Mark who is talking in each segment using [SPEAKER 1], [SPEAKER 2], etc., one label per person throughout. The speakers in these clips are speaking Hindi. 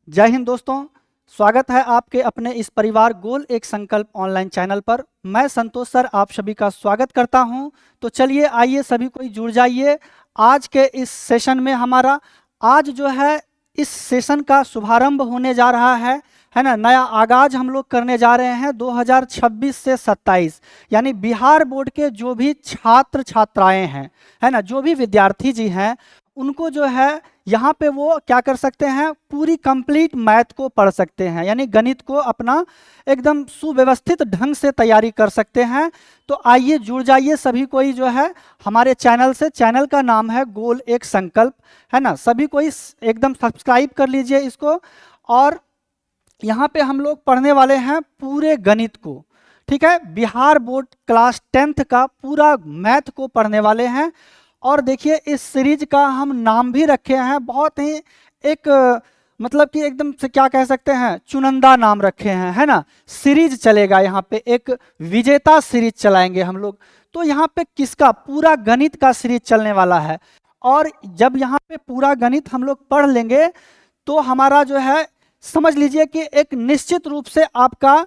[SPEAKER 1] जय हिंद दोस्तों। स्वागत है आपके अपने इस परिवार गोल एक संकल्प ऑनलाइन चैनल पर। मैं संतोष सर आप सभी का स्वागत करता हूं। तो चलिए आइए सभी कोई जुड़ जाइए आज के इस सेशन में। हमारा आज जो है इस सेशन का शुभारंभ होने जा रहा है ना। नया आगाज हम लोग करने जा रहे हैं 2026 से 27, यानी बिहार बोर्ड के जो भी छात्र छात्राएं हैं, है ना, जो भी विद्यार्थी जी हैं, उनको जो है यहाँ पे वो क्या कर सकते हैं, पूरी कंप्लीट मैथ को पढ़ सकते हैं, यानी गणित को अपना एकदम सुव्यवस्थित ढंग से तैयारी कर सकते हैं। तो आइए जुड़ जाइए सभी कोई जो है हमारे चैनल से। चैनल का नाम है गोल एक संकल्प, है ना। सभी कोई एकदम सब्सक्राइब कर लीजिए इसको। और यहाँ पे हम लोग पढ़ने वाले हैं पूरे गणित को, ठीक है। बिहार बोर्ड क्लास 10th का पूरा मैथ को पढ़ने वाले हैं। और देखिए इस सीरीज का हम नाम भी रखे हैं, बहुत ही एक मतलब कि एकदम से क्या कह सकते हैं, चुनिंदा नाम रखे हैं, है ना। सीरीज चलेगा यहाँ पे, एक विजेता सीरीज चलाएंगे हम लोग। तो यहाँ पे किसका, पूरा गणित का सीरीज चलने वाला है। और जब यहाँ पे पूरा गणित हम लोग पढ़ लेंगे तो हमारा जो है समझ लीजिए कि एक निश्चित रूप से आपका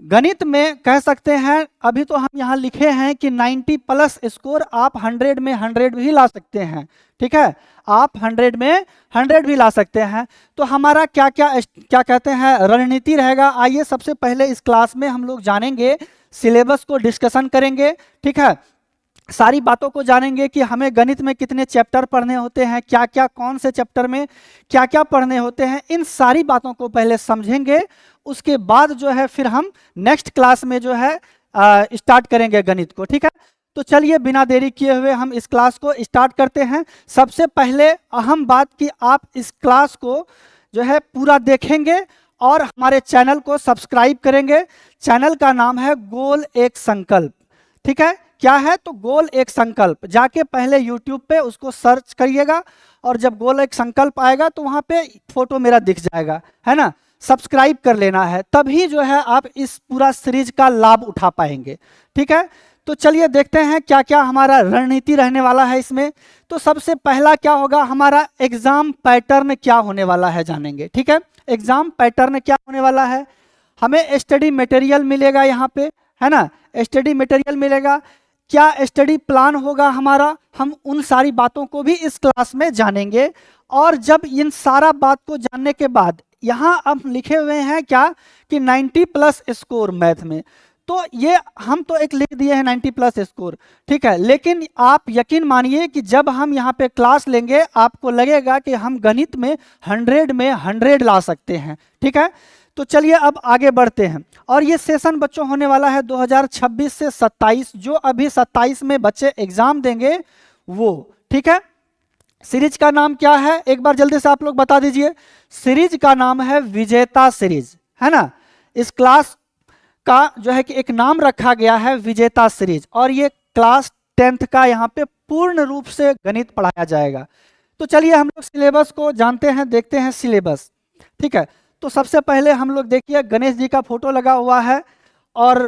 [SPEAKER 1] गणित में कह सकते हैं, अभी तो हम यहाँ लिखे हैं कि 90 प्लस स्कोर आप 100 में 100 भी ला सकते हैं, ठीक है। आप 100 में 100 भी ला सकते हैं। तो हमारा क्या क्या क्या कहते हैं रणनीति रहेगा, आइए सबसे पहले इस क्लास में हम लोग जानेंगे, सिलेबस को डिस्कशन करेंगे, ठीक है। सारी बातों को जानेंगे कि हमें गणित में कितने चैप्टर पढ़ने होते हैं, क्या क्या कौन से चैप्टर में क्या क्या पढ़ने होते हैं, इन सारी बातों को पहले समझेंगे। उसके बाद जो है फिर हम नेक्स्ट क्लास में जो है स्टार्ट करेंगे गणित को, ठीक है। तो चलिए बिना देरी किए हुए हम इस क्लास को स्टार्ट करते हैं। सबसे पहले अहम बात कि आप इस क्लास को जो है पूरा देखेंगे और हमारे चैनल को सब्सक्राइब करेंगे। चैनल का नाम है गोल एक संकल्प, ठीक है। क्या है तो गोल एक संकल्प, जाके पहले YouTube पे उसको सर्च करिएगा और जब गोल एक संकल्प आएगा तो वहां पे फोटो मेरा दिख जाएगा, है ना। सब्सक्राइब कर लेना है, तभी जो है आप इस पूरा सीरीज का लाभ उठा पाएंगे, ठीक है। तो चलिए देखते हैं क्या क्या हमारा रणनीति रहने वाला है इसमें। तो सबसे पहला क्या होगा, हमारा एग्जाम पैटर्न क्या होने वाला है जानेंगे, ठीक है। एग्जाम पैटर्न क्या होने वाला है, हमें स्टडी मटेरियल मिलेगा यहाँ पे, है ना। स्टडी मटेरियल मिलेगा, क्या स्टडी प्लान होगा हमारा, हम उन सारी बातों को भी इस क्लास में जानेंगे। और जब इन सारा बात को जानने के बाद यहाँ अब लिखे हुए हैं क्या कि 90 प्लस स्कोर मैथ में, तो ये हम तो एक लिख दिए हैं 90 प्लस स्कोर, ठीक है। लेकिन आप यकीन मानिए कि जब हम यहाँ पे क्लास लेंगे आपको लगेगा कि हम गणित में 100 में 100 ला सकते हैं, ठीक है। तो चलिए अब आगे बढ़ते हैं। और ये सेशन बच्चों होने वाला है 2026 से 27, जो अभी 27 में बच्चे एग्जाम देंगे वो, ठीक है। सीरीज का नाम क्या है एक बार जल्दी से आप लोग बता दीजिए। सीरीज का नाम है विजेता सीरीज, है ना। इस क्लास का जो है कि एक नाम रखा गया है विजेता सीरीज। और ये क्लास 10th का यहाँ पे पूर्ण रूप से गणित पढ़ाया जाएगा। तो चलिए हम लोग सिलेबस को जानते हैं, देखते हैं सिलेबस, ठीक है। तो सबसे पहले हम लोग देखिए गणेश जी का फोटो लगा हुआ है और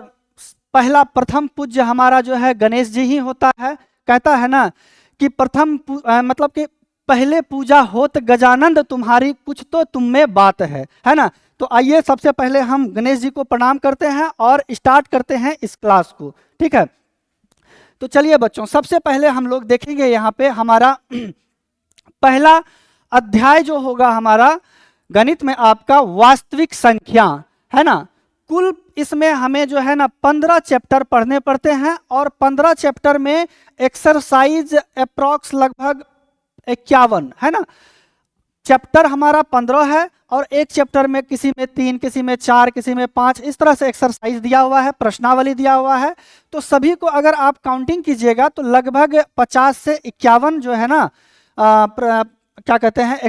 [SPEAKER 1] पहला प्रथम पूज्य हमारा जो है गणेश जी ही होता है। कहता है ना कि प्रथम मतलब कि पहले पूजा होत गजानंद तुम्हारी, कुछ तो तुम में बात है ना। तो आइए सबसे पहले हम गणेश जी को प्रणाम करते हैं और स्टार्ट करते हैं इस क्लास को, ठीक है। तो चलिए बच्चों सबसे पहले हम लोग देखेंगे यहाँ पे हमारा पहला अध्याय जो होगा हमारा गणित में आपका वास्तविक संख्या, है ना। कुल इसमें हमें जो है ना 15 चैप्टर पढ़ने पड़ते हैं और 15 चैप्टर में एक्सरसाइज अप्रॉक्स लगभग 51, है ना। चैप्टर हमारा 15 है और एक चैप्टर में किसी में 3, किसी में 4, किसी में 5, इस तरह से एक्सरसाइज दिया हुआ है, प्रश्नावली दिया हुआ है। तो सभी को अगर आप काउंटिंग कीजिएगा तो लगभग 50 से 51 जो है ना क्या कहते हैं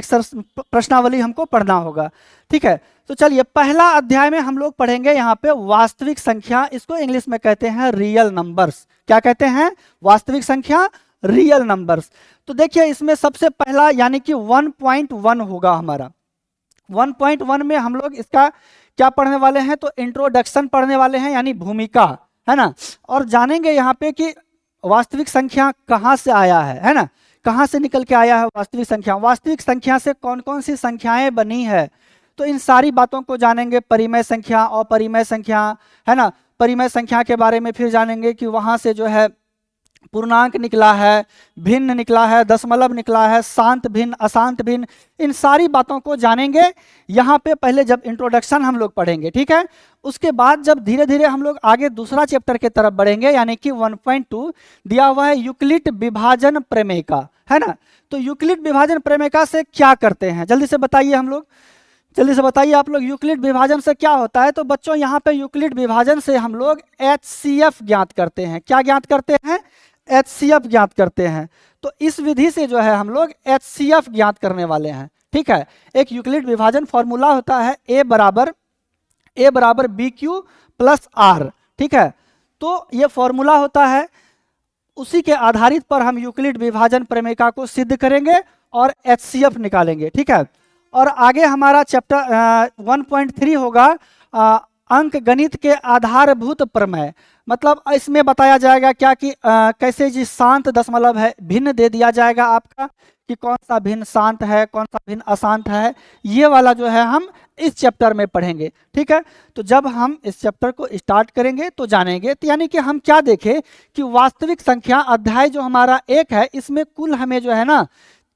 [SPEAKER 1] प्रश्नावली हमको पढ़ना होगा, ठीक है। तो चलिए पहला अध्याय में हम लोग पढ़ेंगे यहाँ पे वास्तविक संख्या, इसको इंग्लिश में कहते हैं रियल नंबर्स। क्या कहते हैं, वास्तविक संख्या, रियल नंबर्स। तो देखिए इसमें सबसे पहला यानी कि 1.1 होगा हमारा। 1.1 में हम लोग इसका क्या पढ़ने वाले हैं, तो इंट्रोडक्शन पढ़ने वाले हैं, यानी भूमिका, है ना। और जानेंगे यहाँ पे कि वास्तविक संख्या कहाँ से आया है ना, कहाँ से निकल के आया है वास्तविक संख्या, वास्तविक संख्या से कौन कौन सी संख्याएं बनी है। तो इन सारी बातों को जानेंगे, परिमेय संख्या, अपरिमेय संख्या, है ना। परिमेय संख्या के बारे में फिर जानेंगे कि वहां से जो है पूर्णांक निकला है, भिन्न निकला है, दशमलव निकला है, शांत भिन्न, अशांत भिन्न, इन सारी बातों को जानेंगे। यहाँ पे पहले जब इंट्रोडक्शन हम लोग पढ़ेंगे, ठीक है। उसके बाद जब धीरे धीरे हम लोग आगे दूसरा चैप्टर के तरफ बढ़ेंगे, यानी कि 1.2 दिया हुआ है यूक्लिड विभाजन प्रमेयिका, है ना। तो यूक्लिड विभाजन प्रमेयिका से क्या करते हैं, जल्दी से बताइए हम लोग, जल्दी से बताइए आप लोग, यूक्लिड विभाजन से क्या होता है। तो बच्चों यहाँ पे यूक्लिड विभाजन से हम लोग HCF ज्ञात करते हैं। क्या ज्ञात करते हैं? HCF ज्ञात करते हैं। तो इस विधि से जो है हम लोग HCF ज्ञात करने वाले हैं, ठीक है। एक यूक्लिड विभाजन फॉर्मूला होता है A बराबर BQ प्लस R, ठीक है। तो ये फॉर्मूला होता है, उसी के आधारित पर हम यूक्लिड विभाजन प्रमेयिका को सिद्ध करेंगे और HCF निकालेंगे, ठीक है। और आगे हमारा चैप्टर 1.3 होगा अंक गणित के आधारभूत प्रमेय। मतलब इसमें बताया जाएगा क्या कि कैसे जी शांत दशमलव है, भिन्न दे दिया जाएगा आपका कि कौन सा भिन्न शांत है, कौन सा भिन्न अशांत है, ये वाला जो है हम इस चैप्टर में पढ़ेंगे, ठीक है। तो जब हम इस चैप्टर को स्टार्ट करेंगे तो जानेंगे, तो यानी कि हम क्या देखें कि वास्तविक संख्या अध्याय जो हमारा 1 है, इसमें कुल हमें जो है ना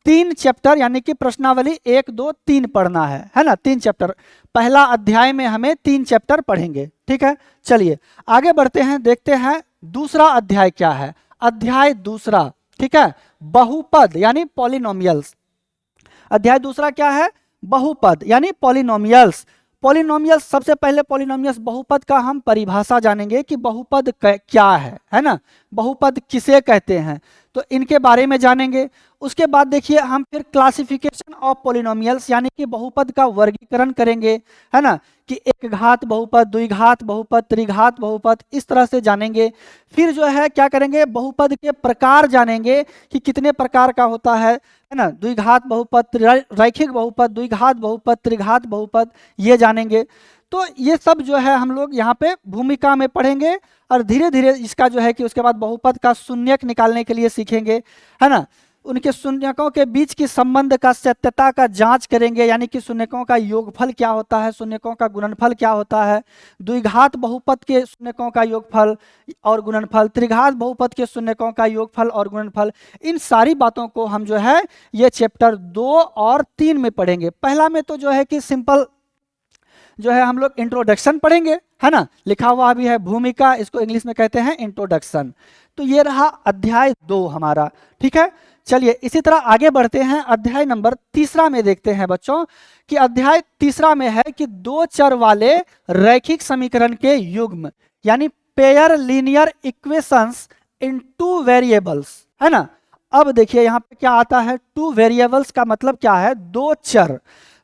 [SPEAKER 1] 3 चैप्टर यानी कि प्रश्नावली 1, 2, 3 पढ़ना है ना। 3 चैप्टर, पहला अध्याय में हमें 3 चैप्टर पढ़ेंगे, ठीक है। चलिए आगे बढ़ते हैं, देखते हैं दूसरा अध्याय क्या है। अध्याय दूसरा, ठीक है, बहुपद यानी पॉलिनोमियल्स। अध्याय दूसरा क्या है? बहुपद यानी पॉलिनोमियल्स। पॉलिनोमियल्स, सबसे पहले पॉलिनोमियल्स बहुपद का हम परिभाषा जानेंगे कि बहुपद क्या है ना, बहुपद किसे कहते हैं, तो इनके बारे में जानेंगे। उसके बाद देखिए हम फिर क्लासिफिकेशन ऑफ पॉलिनोमियल्स यानी कि बहुपद का वर्गीकरण करेंगे, है ना, कि एक घात बहुपद, द्विघात बहुपद, त्रिघात बहुपद, इस तरह से जानेंगे। फिर जो है क्या करेंगे, बहुपद के प्रकार जानेंगे कि कितने प्रकार का होता है ना, द्विघात बहुपद, रैखिक बहुपद, द्विघात बहुपद, त्रिघात बहुपद, ये जानेंगे। तो ये सब जो है हम लोग यहाँ पे भूमिका में पढ़ेंगे और धीरे धीरे इसका जो है कि उसके बाद बहुपद का शून्यक निकालने के लिए सीखेंगे, है ना। उनके शून्यकों के बीच की संबंध का सत्यता का जांच करेंगे, यानी कि शून्यकों का योगफल क्या होता है, शून्यकों का गुणनफल क्या होता है, द्विघात बहुपद के शून्यकों का योगफल और गुणनफल, त्रिघात बहुपद के शून्यकों का योगफल और गुणनफल, इन सारी बातों को हम जो है ये चैप्टर 2 और 3 में पढ़ेंगे। पहला में तो जो है कि सिंपल जो है हम लोग इंट्रोडक्शन पढ़ेंगे, है ना, लिखा हुआ भी है भूमिका, इसको इंग्लिश में कहते हैं इंट्रोडक्शन। तो ये रहा अध्याय 2 हमारा, ठीक है। चलिए इसी तरह आगे बढ़ते हैं, अध्याय नंबर 3 में देखते हैं बच्चों कि अध्याय 3 में है कि 2 चर वाले रैखिक समीकरण के युग्म यानी पेयर लीनियर इक्वेशंस इन 2 वेरिएबल्स, है ना। अब देखिए यहाँ पे क्या आता है, 2 वेरिएबल्स का मतलब क्या है, 2 चर।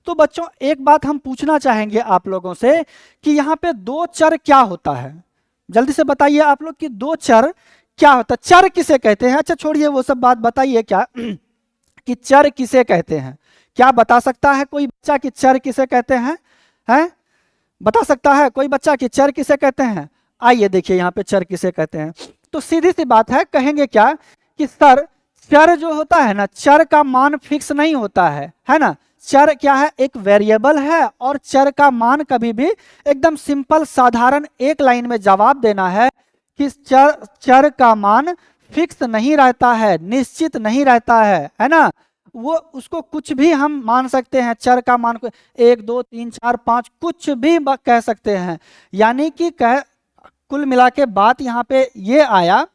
[SPEAKER 1] तो बच्चों एक बात हम पूछना चाहेंगे आप लोगों से कि यहाँ पे 2 चर क्या होता है, जल्दी से बताइए आप लोग कि 2 चर क्या होता है, चर किसे कहते हैं। अच्छा छोड़िए वो सब बात, बताइए क्या कि चर किसे कहते हैं, क्या बता सकता है कोई बच्चा कि चर किसे कहते हैं? हैं, बता सकता है कोई बच्चा कि चर किसे कहते हैं? आइए देखिए यहाँ पे चर किसे कहते हैं। तो सीधी सी बात है, कहेंगे क्या कि सर चर जो होता है ना, चर का मान फिक्स नहीं होता है ना। चर क्या है, एक वेरिएबल है और चर का मान कभी भी एकदम सिंपल साधारण एक लाइन में जवाब देना है कि चर का मान फिक्स नहीं रहता है, निश्चित नहीं रहता है ना। वो उसको कुछ भी हम मान सकते हैं, चर का मान को 1, 2, 3, 4, 5 कुछ भी कह सकते हैं। यानी कि कुल मिला के बात यहाँ पे ये आया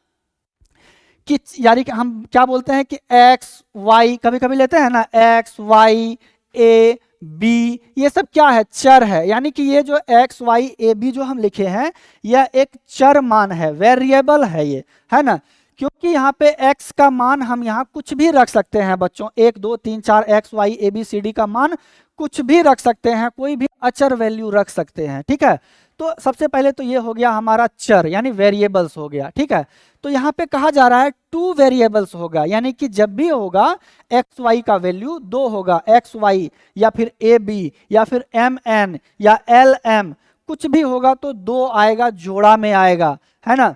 [SPEAKER 1] कि यानी कि हम क्या बोलते हैं कि एक्स वाई कभी कभी लेते हैं ना, एक्स वाई ए बी, ये सब क्या है, चर है। यानी कि ये जो एक्स वाई ए बी जो हम लिखे हैं यह एक चर मान है, वेरिएबल है ये, है ना। क्योंकि यहाँ पे x का मान हम यहाँ कुछ भी रख सकते हैं बच्चों, 1, 2, 3, 4 x y A B C D का मान कुछ भी रख सकते हैं, कोई भी अचर वैल्यू रख सकते हैं, ठीक है। तो सबसे पहले तो ये हो गया हमारा चर यानी वेरिएबल्स हो गया, ठीक है। तो यहाँ पे कहा जा रहा है 2 वेरिएबल्स होगा, यानी कि जब भी होगा एक्स वाई का वैल्यू 2 होगा, एक्स वाई या फिर ए बी या फिर एम एन या एल एम कुछ भी होगा तो 2 आएगा, जोड़ा में आएगा, है ना।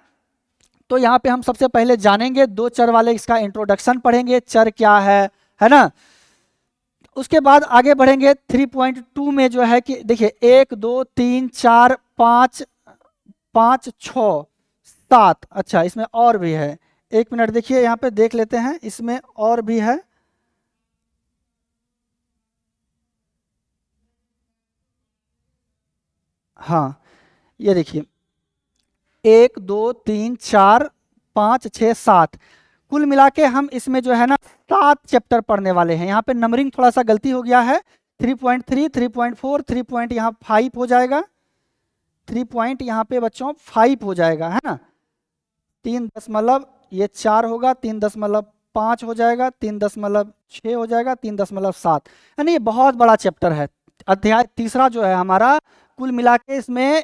[SPEAKER 1] तो यहाँ पे हम सबसे पहले जानेंगे 2 चर वाले, इसका इंट्रोडक्शन पढ़ेंगे, चर क्या है ना। उसके बाद आगे बढ़ेंगे 3.2 में जो है कि देखिए 1 2 3 4 5 5 6 7, अच्छा इसमें और भी है, 1 मिनट देखिए यहाँ पे देख लेते हैं, इसमें और भी है। हाँ ये देखिए 1 2 3 4 5 6 7, कुल मिला के हम इसमें जो है ना 7 चैप्टर पढ़ने वाले हैं। यहाँ पे नंबरिंग थोड़ा सा गलती हो गया है, 3.3 3.4 3 पॉइंट यहाँ 5 हो जाएगा, 3 पॉइंट यहाँ पे बच्चों 5 हो जाएगा, है ना। 3 दशमलव ये 4 होगा, 3 दशमलव 5 हो जाएगा, 3 दशमलव 6 हो जाएगा, 3 दशमलव 7, यानी ये बहुत बड़ा चैप्टर है। अध्याय तीसरा जो है हमारा, कुल मिला के इसमें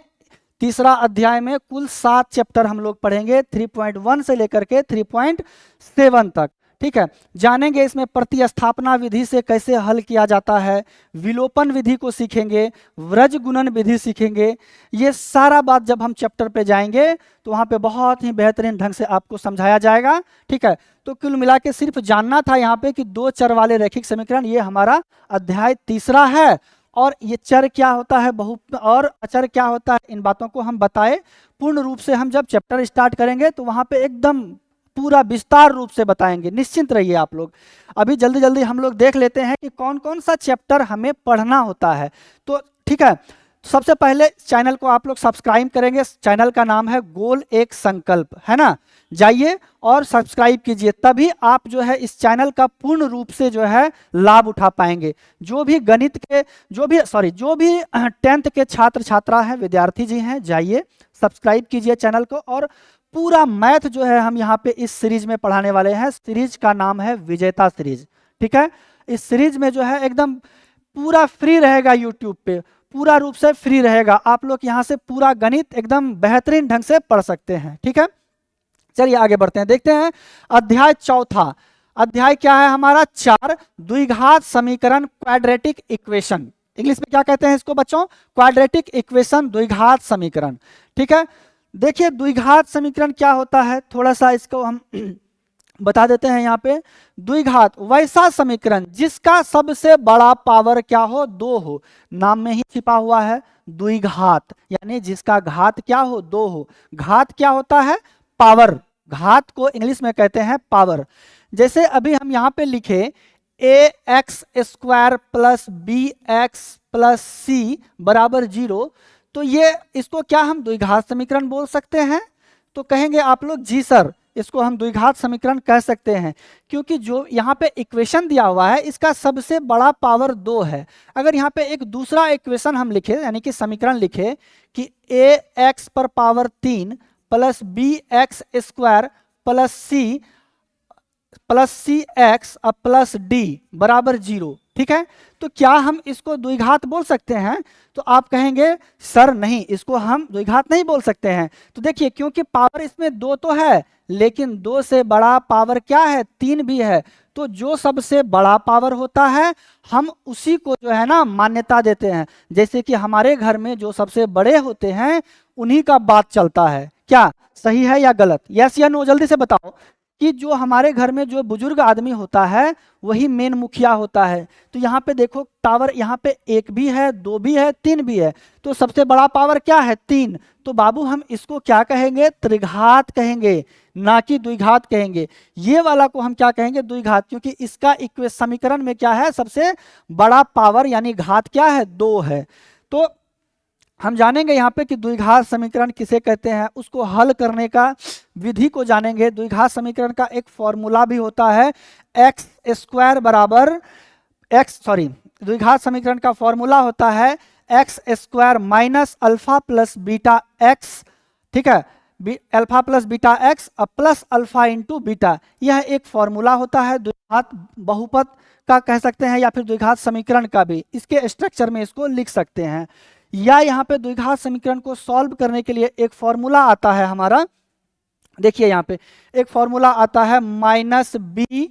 [SPEAKER 1] तीसरा अध्याय में कुल 7 चैप्टर हम लोग पढ़ेंगे, 3.1 से लेकर के 3.7 तक। ठीक है, जानेंगे इसमें प्रतिस्थापना विधि से कैसे हल किया जाता है, विलोपन विधि को सीखेंगे, व्रज गुणन विधि सीखेंगे। ये सारा बात जब हम चैप्टर पे जाएंगे तो वहाँ पे बहुत ही बेहतरीन ढंग से आपको समझाया जाएगा। ठीक है, तो कुल मिला के सिर्फ जानना था यहाँ पे कि 2 चर वाले रैखिक समीकरण, ये हमारा अध्याय तीसरा है। और ये चर क्या होता है, बहु और अचर क्या होता है, इन बातों को हम बताए पूर्ण रूप से हम जब चैप्टर स्टार्ट करेंगे तो वहाँ पे एकदम पूरा विस्तार रूप से बताएंगे, निश्चिंत रहिए आप लोग। अभी जल्दी जल्दी हम लोग देख लेते हैं कि कौन कौन सा चैप्टर हमें पढ़ना होता है। तो ठीक है, सबसे पहले चैनल को आप लोग सब्सक्राइब करेंगे, चैनल का नाम है गोल एक संकल्प, है ना। जाइए और सब्सक्राइब कीजिए, तभी आप जो है इस चैनल का पूर्ण रूप से जो है लाभ उठा पाएंगे। जो भी गणित के जो भी 10th के छात्र छात्रा हैं, विद्यार्थी जी हैं, जाइए सब्सक्राइब कीजिए चैनल को। और पूरा मैथ जो है हम यहाँ पे इस सीरीज में पढ़ाने वाले हैं, सीरीज का नाम है विजेता सीरीज। ठीक है, इस सीरीज में जो है एकदम पूरा फ्री रहेगा, यूट्यूब पे पूरा रूप से फ्री रहेगा, आप लोग यहाँ से पूरा गणित एकदम बेहतरीन ढंग से पढ़ सकते हैं। ठीक है, चलिए आगे बढ़ते हैं, देखते हैं अध्याय चौथा। अध्याय क्या है हमारा, 4 द्विघात समीकरण, क्वाड्रेटिक इक्वेशन। इंग्लिश में क्या कहते हैं इसको बच्चों, क्वाड्रेटिक इक्वेशन, द्विघात समीकरण। ठीक है, देखिए द्विघात समीकरण क्या होता है, थोड़ा सा इसको हम बता देते हैं। यहाँ पे द्विघात वैसा समीकरण जिसका सबसे बड़ा पावर क्या हो, 2 हो, नाम में ही छिपा हुआ है द्विघात, यानी जिसका घात क्या हो, 2 हो। घात क्या होता है, पावर, घात को इंग्लिश में कहते हैं पावर। जैसे अभी हम यहाँ पे लिखे ax² plus bx plus c बराबर 0, तो ये इसको क्या हम द्विघात समीकरण बोल सकते हैं। तो कहेंगे आप लोग जी सर, इसको हम द्विघात समीकरण कह सकते हैं, क्योंकि जो यहाँ पे इक्वेशन दिया हुआ है इसका सबसे बड़ा पावर 2 है। अगर यहाँ पे एक दूसरा इक्वेशन हम लिखे, यानी कि समीकरण लिखे कि ax पर पावर 3 प्लस bx² प्लस सी एक्स प्लस डी बराबर 0, ठीक है, तो क्या हम इसको द्विघात बोल सकते हैं। तो आप कहेंगे सर नहीं, इसको हम द्विघात नहीं बोल सकते हैं। तो देखिए, क्योंकि पावर इसमें 2 तो है, लेकिन 2 से बड़ा पावर क्या है, 3 भी है। तो जो सबसे बड़ा पावर होता है हम उसी को जो है ना मान्यता देते हैं। जैसे कि हमारे घर में जो सबसे बड़े होते हैं उन्हीं का बात चलता है। क्या सही है या गलत, यस या नो, जल्दी से बताओ। कि जो हमारे घर में जो बुजुर्ग आदमी होता है वही मेन मुखिया होता है। तो यहाँ पे देखो टावर, यहाँ पे 1 भी है, 2 भी है, 3 भी है, तो सबसे बड़ा पावर क्या है, 3। तो बाबू हम इसको क्या कहेंगे, त्रिघात कहेंगे, ना कि द्विघात कहेंगे। ये वाला को हम क्या कहेंगे, द्विघात, क्योंकि इसका समीकरण में क्या है, सबसे बड़ा पावर यानी घात क्या है, 2 है। तो हम जानेंगे यहाँ पे कि द्विघात समीकरण किसे कहते हैं, उसको हल करने का विधि को जानेंगे। द्विघात समीकरण का एक फॉर्मूला भी होता है, x² बराबर द्विघात समीकरण का फॉर्मूला होता है x² minus alpha plus beta x, ठीक है, alpha plus beta x plus alpha into beta, यह एक फॉर्मूला होता है द्विघात बहुपद का कह सकते हैं, या फिर द्विघात समीकरण का भी इसके स्ट्रक्चर में इसको लिख सकते हैं। या यहाँ पे द्विघात समीकरण को सॉल्व करने के लिए एक फॉर्मूला आता है हमारा, देखिए यहाँ पे एक फॉर्मूला आता है -b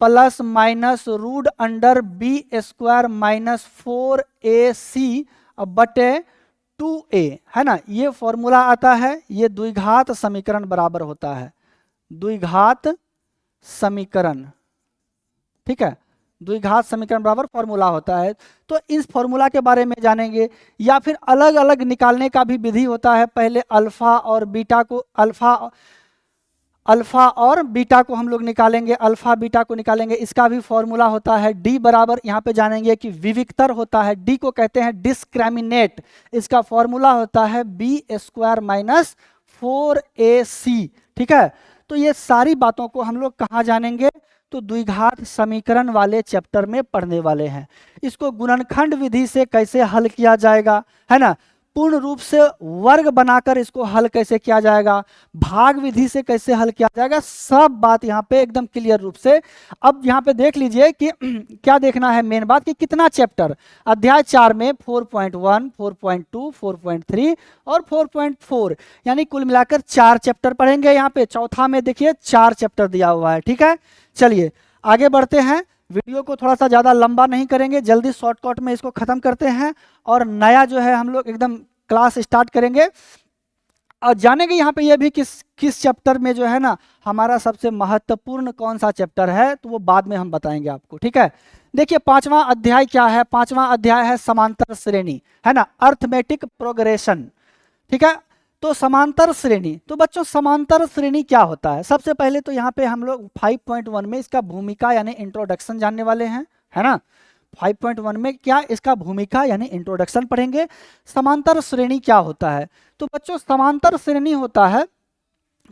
[SPEAKER 1] plus minus root under b² minus 4ac बटे 2a, है ना। ये फॉर्मूला आता है, ये द्विघात समीकरण बराबर होता है, द्विघात समीकरण, ठीक है, द्विघात समीकरण बराबर फॉर्मूला होता है। तो इस फॉर्मूला के बारे में जानेंगे, या फिर अलग अलग निकालने का भी विधि होता है। पहले अल्फा और बीटा को अल्फा और बीटा को हम लोग निकालेंगे, अल्फा बीटा को निकालेंगे, इसका भी फॉर्मूला होता है। डी बराबर यहाँ पे जानेंगे कि विविक्तर होता है, डी को कहते हैं डिस्क्रिमिनेट, इसका फॉर्मूला होता है बी स्क्वायर माइनस 4ac। ठीक है, तो ये सारी बातों को हम लोग कहाँ जानेंगे, तो द्विघात समीकरण वाले चैप्टर में पढ़ने वाले हैं। इसको गुणनखंड विधि से कैसे हल किया जाएगा, है ना, पूर्ण रूप से वर्ग बनाकर इसको हल कैसे किया जाएगा, भाग विधि से कैसे हल किया जाएगा, सब बात यहाँ पे एकदम क्लियर रूप से। अब यहाँ पे देख लीजिए कि क्या देखना है, मेन बात कि कितना चैप्टर, अध्याय 4 में 4.1, 4.2, 4.3 और 4.4, यानी कुल मिलाकर 4 चैप्टर पढ़ेंगे। यहाँ पे चौथा में देखिए 4 चैप्टर दिया हुआ है। ठीक है, चलिए आगे बढ़ते हैं। वीडियो को थोड़ा सा ज़्यादा लंबा नहीं करेंगे, जल्दी शॉर्टकट में इसको ख़त्म करते हैं और नया जो है हम लोग एकदम क्लास स्टार्ट करेंगे। और जानेंगे यहाँ पे ये भी किस चैप्टर में जो है ना हमारा सबसे महत्वपूर्ण कौन सा चैप्टर है, तो वो बाद में हम बताएंगे आपको। ठीक है, देखिए 5वां अध्याय क्या है, 5वां अध्याय है समांतर श्रेणी, है ना, अर्थमेटिक प्रोग्रेशन। ठीक है, तो समांतर श्रेणी, तो बच्चों समांतर श्रेणी क्या होता है, सबसे पहले तो यहाँ पे हम लोग 5.1 में इसका भूमिका यानी इंट्रोडक्शन जानने वाले हैं, है ना। 5.1 में क्या, इसका भूमिका यानी इंट्रोडक्शन पढ़ेंगे। समांतर श्रेणी क्या होता है, तो बच्चों समांतर श्रेणी होता है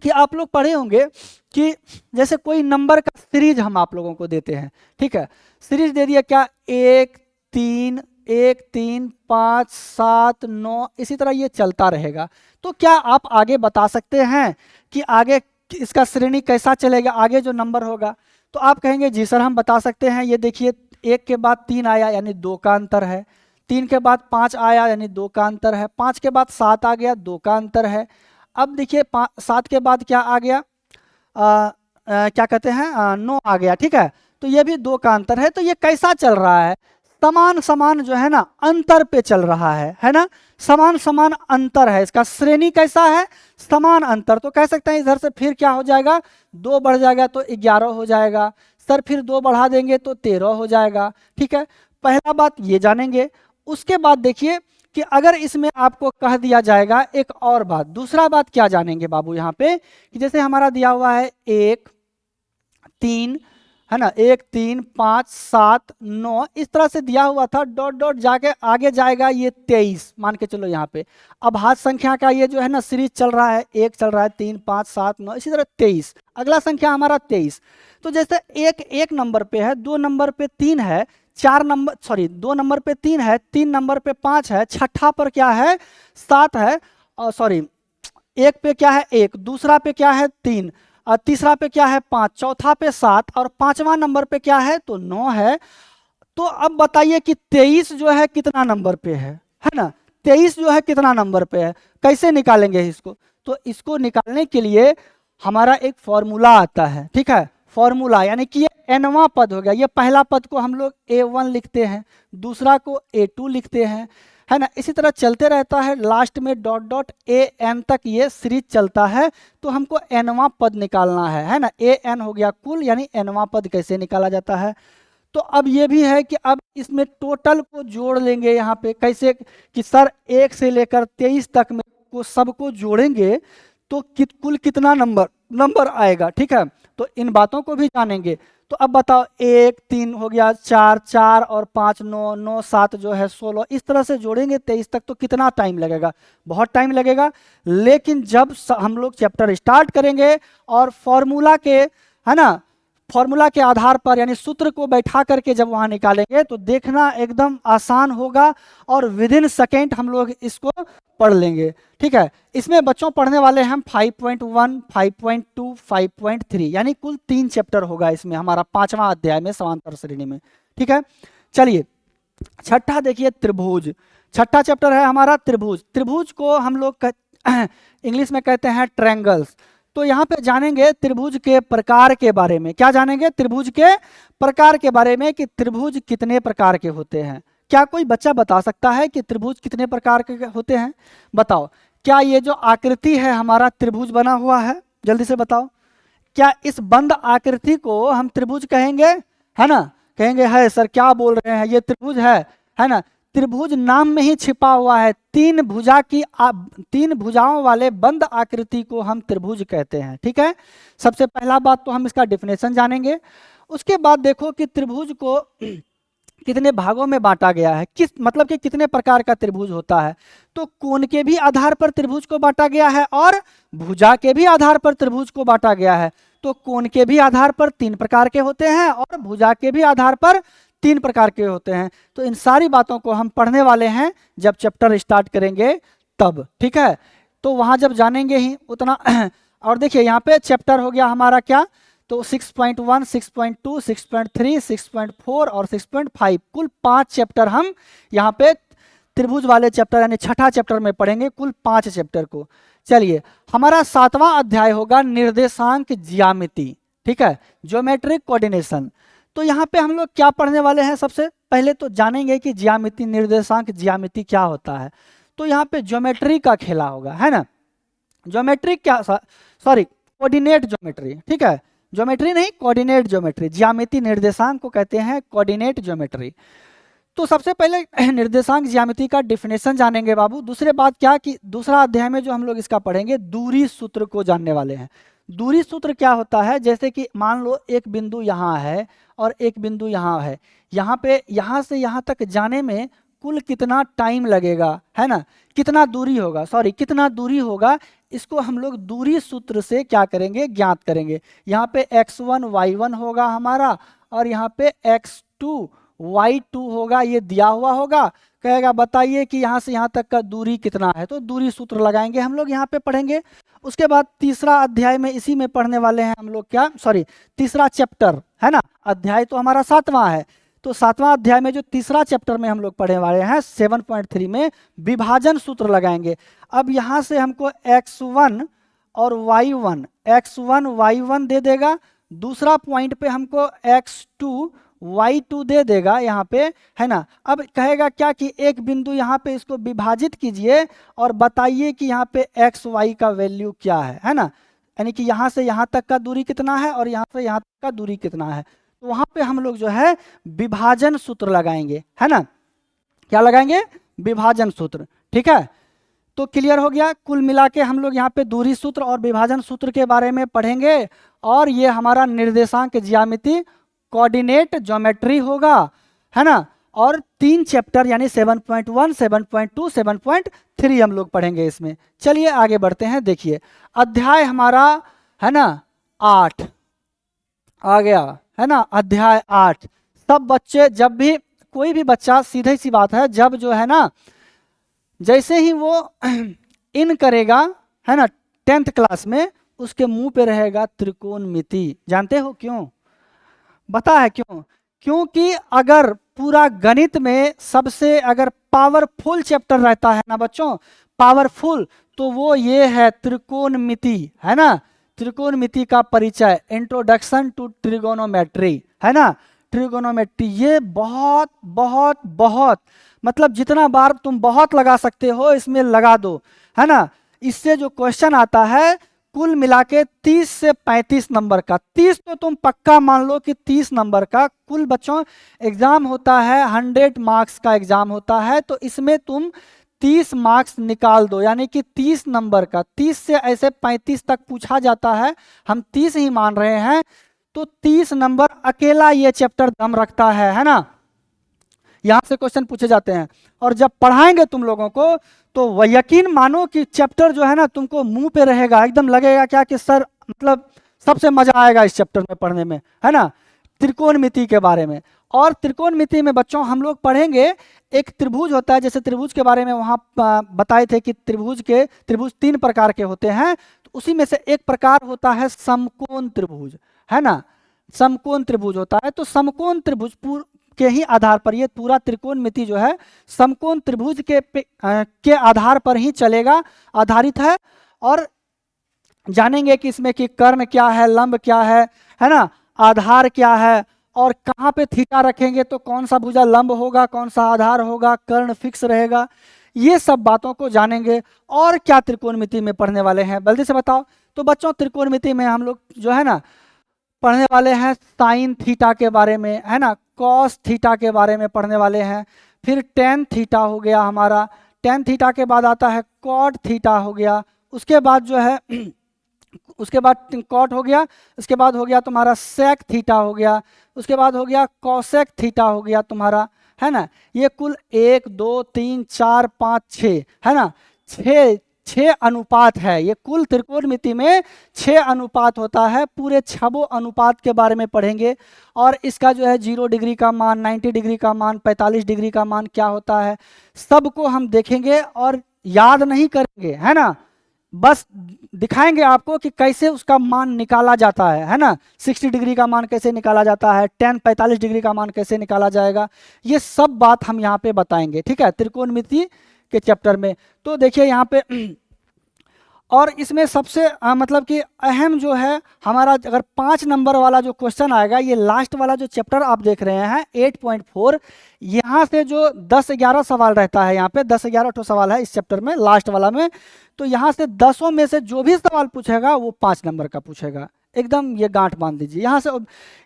[SPEAKER 1] कि आप लोग पढ़े होंगे कि जैसे कोई नंबर का सीरीज हम आप लोगों को देते हैं। ठीक है, सीरीज दे दिया क्या, 1 3 1 3 5 7 9, इसी तरह ये चलता रहेगा। तो क्या आप आगे बता सकते हैं कि आगे इसका श्रेणी कैसा चलेगा, आगे जो नंबर होगा, तो आप कहेंगे जी सर हम बता सकते हैं। ये देखिए 1 के बाद 3 आया यानी 2 का अंतर है, 3 के बाद 5 आया यानी 2 का अंतर है, 5 के बाद 7 आ गया 2 का अंतर है। अब देखिए 7 के बाद क्या आ गया, क्या कहते हैं 9 आ गया। ठीक है, तो ये भी 2 का अंतर है। तो ये कैसा चल रहा है, समान समान जो है ना अंतर पे चल रहा है ना, समान समान अंतर है, इसका श्रेणी कैसा है, समान अंतर। तो कह सकते हैं इधर से फिर क्या हो जाएगा, 2 बढ़ जाएगा तो 11 हो जाएगा, सर फिर 2 बढ़ा देंगे तो 13 हो जाएगा। ठीक है, पहला बात ये जानेंगे। उसके बाद देखिए कि अगर इसमें आपको कह दिया जाएगा एक और बात, दूसरा बात क्या जानेंगे बाबू यहाँ पे, कि जैसे हमारा दिया हुआ है 1 3, है ना, 1 3 5 7 9, इस तरह से दिया हुआ था, डॉट डॉट जाके आगे जाएगा ये 23 मान के चलो यहाँ पे। अब हाथ संख्या का ये जो है ना सीरीज चल रहा है, 1 चल रहा है 3 5 7 9, इसी तरह 23, अगला संख्या हमारा 23। तो जैसे 1 नंबर पे है, 2 नंबर पे 3 है, 2 नंबर पे 3 है, 3 नंबर पे 5 है, छठा पर क्या है 7 है, और 1 पे क्या है 1, दूसरा पे क्या है 3, और तीसरा पे क्या है 5, चौथा पे 7 और 5वां नंबर पे क्या है तो 9 है। तो अब बताइए कि 23 जो है कितना नंबर पे है ना, 23 जो है कितना नंबर पे है, कैसे निकालेंगे इसको, तो इसको निकालने के लिए हमारा एक फॉर्मूला आता है। ठीक है, फॉर्मूला यानी कि ये nवां पद हो गया, ये पहला पद को हम लोग a1 लिखते हैं, दूसरा को a2 लिखते हैं, है ना, इसी तरह चलते रहता है, लास्ट में डॉट डॉट an तक ये सीरीज चलता है। तो हमको nवां पद निकालना है ना, an हो गया कुल, यानी nवां पद कैसे निकाला जाता है। तो अब ये भी है कि अब इसमें टोटल को जोड़ लेंगे यहाँ पे, कैसे कि सर 1 से लेकर 23 तक में को सबको जोड़ेंगे तो कुल कितना नंबर आएगा। ठीक है, तो इन बातों को भी जानेंगे। तो अब बताओ 1 3 हो गया, 4 4 और 5 9 9 7 जो है 16, इस तरह से जोड़ेंगे 23 तक, तो कितना टाइम लगेगा, बहुत टाइम लगेगा। लेकिन जब हम लोग चैप्टर स्टार्ट करेंगे और फॉर्मूला के, है ना, फॉर्मूला के आधार पर यानी सूत्र को बैठा करके जब वहां निकालेंगे तो देखना एकदम आसान होगा और विद इन सेकेंड हम लोग इसको पढ़ लेंगे। ठीक है, इसमें बच्चों पढ़ने वाले हम 5.1 5.2 5.3, यानी कुल 3 चैप्टर होगा इसमें हमारा 5वां अध्याय में समांतर श्रेणी में। ठीक है, चलिए छठा देखिए त्रिभुज, छठा चैप्टर है हमारा त्रिभुज। त्रिभुज को हम लोग इंग्लिश में कहते हैं ट्रायंगल्स। तो यहाँ पे जानेंगे त्रिभुज के प्रकार के बारे में, क्या जानेंगे, त्रिभुज के प्रकार के बारे में, कि त्रिभुज कितने प्रकार के होते हैं। क्या कोई बच्चा बता सकता है कि त्रिभुज कितने प्रकार के होते हैं, बताओ। क्या ये जो आकृति है हमारा त्रिभुज बना हुआ है, जल्दी से बताओ, क्या इस बंद आकृति को हम त्रिभुज कहेंगे, है ना, कहेंगे है सर क्या बोल रहे हैं, ये त्रिभुज है ना। त्रिभुज नाम में ही छिपा हुआ है, तीन भुजाओं वाले बंद आकृति को हम त्रिभुज कहते हैं। ठीक है, सबसे पहला बात तो हम इसका डेफिनेशन जानेंगे। उसके बाद देखो कि त्रिभुज को कितने भागों में बांटा गया है, किस मतलब कि कितने प्रकार का त्रिभुज होता है। तो कोण के भी आधार पर त्रिभुज को बांटा गया है और भुजा के भी आधार पर त्रिभुज को बांटा गया है। तो कोण के भी आधार पर 3 प्रकार के होते हैं और भुजा के भी आधार पर 3 प्रकार के होते हैं। तो इन सारी बातों को हम पढ़ने वाले हैं जब चैप्टर स्टार्ट करेंगे तब। ठीक है, तो वहां जब जानेंगे ही उतना और देखिए यहाँ पे चैप्टर हो गया हमारा क्या, तो 6.1, 6.2, 6.3, 6.4 और 6.5 कुल 5 चैप्टर हम यहाँ पे त्रिभुज वाले चैप्टर यानी छठा चैप्टर में पढ़ेंगे, कुल 5 चैप्टर को। चलिए, हमारा 7वां अध्याय होगा निर्देशांक ज्यामिति। ठीक है, ज्योमेट्रिक कोऑर्डिनेशन। तो यहाँ पे हम लोग क्या पढ़ने वाले हैं, सबसे पहले तो जानेंगे कि ज्यामिति, निर्देशांक ज्यामिति क्या होता है। तो यहाँ पे ज्योमेट्री का खेला होगा, है ना। ज्योमेट्री क्या, सॉरी कोऑर्डिनेट ज्योमेट्री। ठीक है, ज्योमेट्री नहीं, कोऑर्डिनेट ज्योमेट्री। ज्यामिति निर्देशांक को कहते हैं कोऑर्डिनेट ज्योमेट्री। तो सबसे पहले निर्देशांक ज्यामिति का डेफिनेशन जानेंगे बाबू। दूसरे बात क्या कि दूसरा अध्याय में जो हम लोग इसका पढ़ेंगे दूरी सूत्र को जानने वाले हैं। दूरी सूत्र क्या होता है, जैसे कि मान लो एक बिंदु यहाँ है और एक बिंदु यहाँ है, यहाँ पे यहाँ से यहाँ तक जाने में कुल कितना टाइम लगेगा, है ना, कितना दूरी होगा, सॉरी कितना दूरी होगा, इसको हम लोग दूरी सूत्र से क्या करेंगे, ज्ञात करेंगे। यहाँ पे x1 y1 होगा हमारा और यहाँ पे x2 y2 होगा, ये दिया हुआ होगा। कहेगा बताइए कि यहाँ से यहाँ तक का दूरी कितना है, तो दूरी सूत्र लगाएंगे हम लोग, यहाँ पे पढ़ेंगे। उसके बाद तीसरा अध्याय में इसी में पढ़ने वाले हैं हम लोग क्या, सॉरी तीसरा चैप्टर, है ना। अध्याय तो हमारा 7वां है, तो 7वां अध्याय में जो तीसरा चैप्टर में हम लोग पढ़ने वाले हैं 7.3 में विभाजन सूत्र लगाएंगे। अब यहाँ से हमको x1 और y1 दे देगा, दूसरा पॉइंट पे हमको x2 y2 दे देगा यहाँ पे, है ना। अब कहेगा क्या कि एक बिंदु यहाँ पे इसको विभाजित कीजिए और बताइए कि यहाँ पे x y का वैल्यू क्या है ना, यानी कि यहाँ से यहाँ तक का दूरी कितना है और यहाँ से यहाँ तक का दूरी कितना है। तो वहां पे हम लोग जो है विभाजन सूत्र लगाएंगे, है ना। क्या लगाएंगे, विभाजन सूत्र। ठीक है, तो क्लियर हो गया। कुल मिला के हम लोग यहाँ पे दूरी सूत्र और विभाजन सूत्र के बारे में पढ़ेंगे और ये हमारा निर्देशांक ज्यामिति कोऑर्डिनेट ज्योमेट्री होगा, है ना। और 3 चैप्टर यानी 7.1, 7.2, 7.3 हम लोग पढ़ेंगे इसमें। चलिए आगे बढ़ते हैं। देखिए अध्याय हमारा है ना 8 आ गया, है ना, अध्याय 8। सब बच्चे, जब भी कोई भी बच्चा, सीधी सी बात है, जब जो है ना जैसे ही वो इन करेगा, है ना, 10th क्लास में, उसके मुंह पे रहेगा त्रिकोणमिति। जानते हो क्यों, बता है क्यों? क्योंकि अगर पूरा गणित में सबसे अगर पावरफुल चैप्टर रहता है ना बच्चों, पावरफुल, तो वो ये है त्रिकोणमिति, है ना। त्रिकोणमिति का परिचय, इंट्रोडक्शन टू ट्रिगोनोमेट्री, है ना। ट्रिगोनोमेट्री ये बहुत बहुत बहुत, मतलब जितना बार तुम बहुत लगा सकते हो इसमें लगा दो, है ना। इससे जो क्वेश्चन आता है कुल मिला के 30 से 35 नंबर का, 30 तो तुम पक्का मान लो कि 30 नंबर का कुल बच्चों एग्जाम होता है, 100 मार्क्स का एग्जाम होता है। तो इसमें तुम 30 मार्क्स निकाल दो, यानी कि 30 नंबर का, 30 से ऐसे 35 तक पूछा जाता है, हम 30 ही मान रहे हैं। तो 30 नंबर अकेला ये चैप्टर दम रखता है ना। यहां से क्वेश्चन पूछे जाते हैं और जब पढ़ाएंगे तुम लोगों को तो वह यकीन मानो कि चैप्टर जो है ना तुमको मुंह पे रहेगा, एकदम लगेगा क्या कि सर मतलब सबसे मजा आएगा इस चैप्टर में पढ़ने में, है ना, त्रिकोणमिति के बारे में। और त्रिकोणमिति में बच्चों हम लोग पढ़ेंगे एक त्रिभुज होता है, जैसे त्रिभुज के बारे में वहां बताए थे कि त्रिभुज 3 प्रकार के होते हैं, तो उसी में से एक प्रकार होता है समकोण त्रिभुज, है ना। समकोण त्रिभुज होता है, तो समकोण त्रिभुज के ही आधार पर ये पूरा त्रिकोणमिति जो है समकोण त्रिभुज के आधार पर ही चलेगा, आधारित है। और जानेंगे कि इसमें कि कर्ण क्या है, लंब क्या है ना, आधार क्या है, और कहाँ पे थीटा रखेंगे तो कौन सा भुजा लंब होगा, कौन सा आधार होगा, कर्ण फिक्स रहेगा, ये सब बातों को जानेंगे। और क्या त्रिकोणमिति में पढ़ने वाले हैं जल्दी से बताओ। तो बच्चों त्रिकोणमिति में हम लोग जो है ना पढ़ने वाले हैं साइन थीटा के बारे में, है ना, कॉस थीटा के बारे में पढ़ने वाले हैं। फिर टेन थीटा हो गया हमारा, टेन थीटा के बाद आता है कॉट थीटा हो गया, उसके बाद जो है उसके बाद कॉट हो गया, उसके बाद हो गया तुम्हारा सेक थीटा हो गया, उसके बाद हो गया कॉसेक थीटा हो गया तुम्हारा, है ना। ये कुल 1 2 3 4 5 6 है ना, छः अनुपात है। ये कुल त्रिकोणमिति में 6 अनुपात होता है। पूरे 6 अनुपात के बारे में पढ़ेंगे और इसका जो है 0 डिग्री का मान, 90 डिग्री का मान, 45 डिग्री का मान क्या होता है, सबको हम देखेंगे और याद नहीं करेंगे, है ना, बस दिखाएंगे आपको कि कैसे उसका मान निकाला जाता है ना। 60 डिग्री का मान कैसे निकाला जाता है, 45 डिग्री का मान कैसे निकाला जाएगा, ये सब बात हम यहाँ पे बताएंगे, ठीक है, त्रिकोणमिति के चैप्टर में। तो देखिए यहाँ पे और इसमें सबसे मतलब कि अहम जो है हमारा, अगर 5 नंबर वाला जो क्वेश्चन आएगा, ये लास्ट वाला जो चैप्टर आप देख रहे हैं 8.4, यहाँ से जो 10-11 सवाल रहता है, यहाँ पे 10-11 सवाल है इस चैप्टर में, लास्ट वाला में। तो यहाँ से 10 में से जो भी सवाल पूछेगा वो 5 नंबर का पूछेगा, एकदम ये गांठ बांध दीजिए। यहाँ से